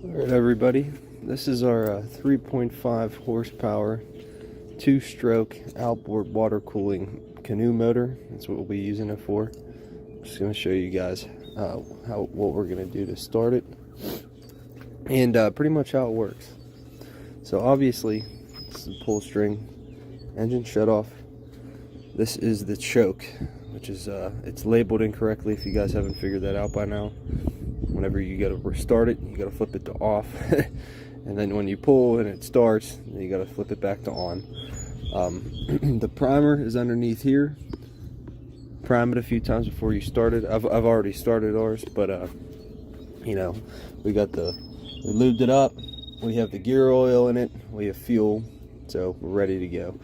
Alright everybody, this is our 3.5 horsepower 2-stroke outboard water cooling canoe motor. That's what we'll be using it for. I'm just going to show you guys what we're going to do to start it and pretty much how it works. So obviously this is the pull string, engine shut off. This is the choke, which is it's labeled incorrectly if you guys haven't figured that out by now. Whenever you got to restart it, you got to flip it to off, and then when you pull and it starts, you got to flip it back to on. The primer is underneath here. Prime it a few times before you start it. I've already started ours, but you know, we lubed it up. We have the gear oil in it. We have fuel, so we're ready to go.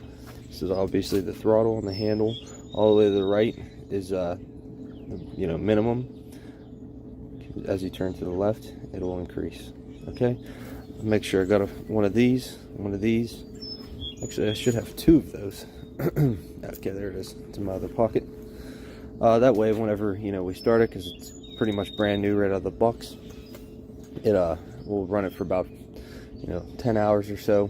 This is obviously the throttle and the handle. All the way to the right is minimum. As you turn to the left, it will increase. Okay, make sure I got one of these. Actually, I should have two of those. Okay, there it is. It's in my other pocket. That way, whenever we start it, because it's pretty much brand new right out of the box, we'll run it for about 10 hours or so.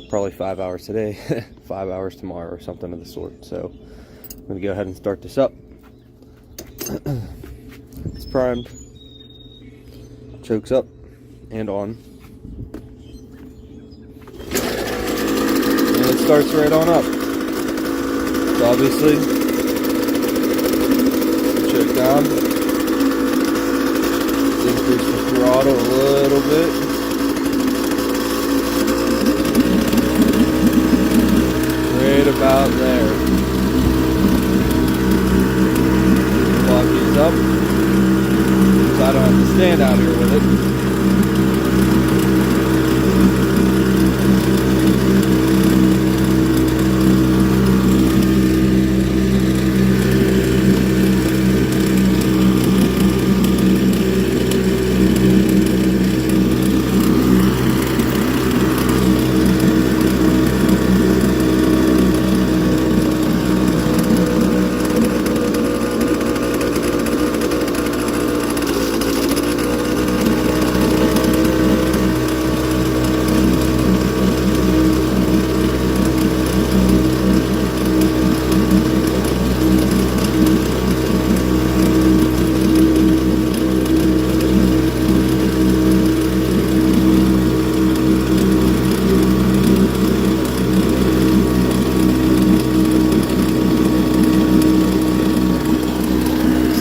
Probably 5 hours today, 5 hours tomorrow, or something of the sort. So I'm gonna go ahead and start this up. It's primed, chokes up and on, and it starts right on up. So obviously, choke down, increase the throttle a little bit. Right about there. Lock these up. So I don't have to stand out here with it.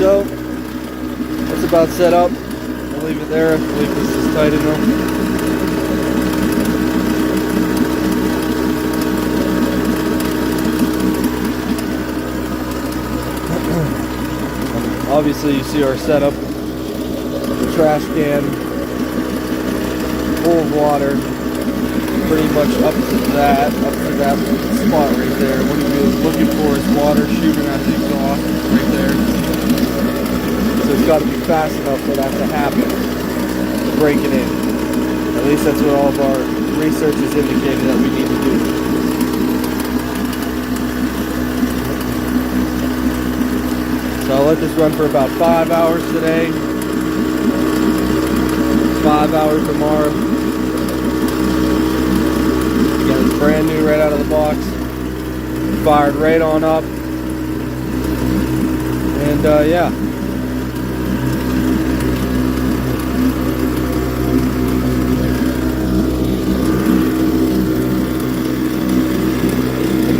So that's about set up. I'll leave it there. I believe this is tight enough. Obviously you see our setup. The trash can full of water, pretty much up to that spot right there. What you're looking for is water shooting out the exhaust right there. So it's got to be fast enough for that to happen, to break it in. At least that's what all of our research has indicated that we need to do. So I'll let this run for about 5 hours today, 5 hours tomorrow. Again, it's brand new right out of the box, fired right on up, and yeah.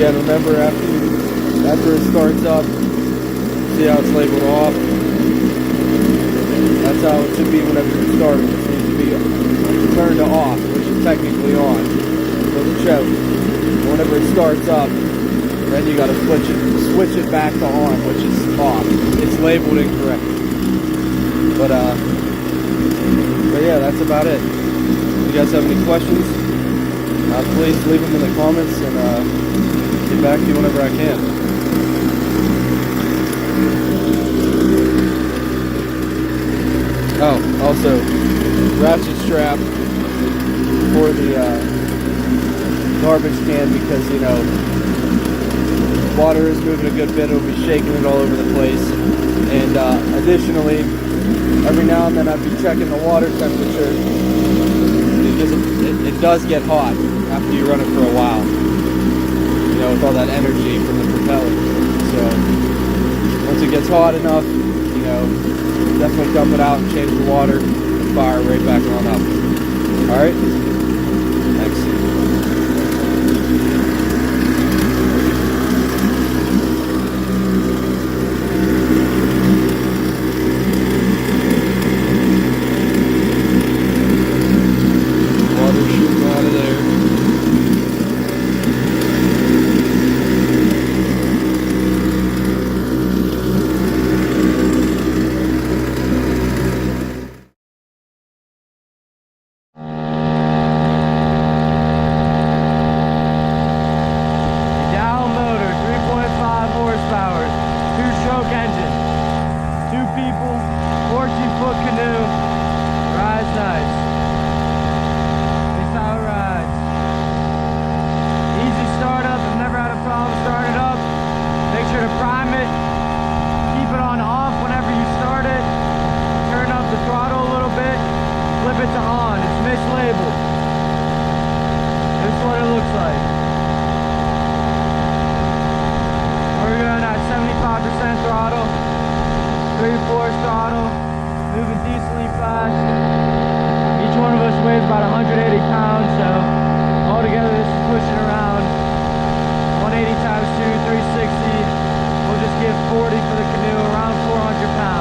Again, remember after it starts up, see how it's labeled off? That's how it should be whenever you start it. It needs to be turned to off, which is technically on for the choke. And whenever it starts up, then you got to switch it back to on, which is off. It's labeled incorrectly. But yeah, that's about it. If you guys have any questions, please leave them in the comments, and get back to you whenever I can. Oh, also, ratchet strap for the garbage can, because water is moving a good bit. It'll be shaking it all over the place. And additionally, every now and then I'd be checking the water temperature because it does get hot after you run it for a while, you know, with all that energy from the propeller. So once it gets hot enough, you know, definitely dump it out and change the water and fire right back on up. All right, thanks. YADAO motor, 3.5 horsepower, 2-stroke engine, 2 people, 14-foot canoe, rides nice. This how it rides. Easy startup, I've never had a problem starting it up. Make sure to prime it, keep it on off whenever you start it, turn up the throttle a little bit, flip it to on, it's mislabeled. This is what it looks like. We're going at 75% throttle, 3/4 throttle, moving decently fast. Each one of us weighs about 180 pounds, so altogether this is pushing around 180 times 2, 360. We'll just give 40 for the canoe, around 400 pounds.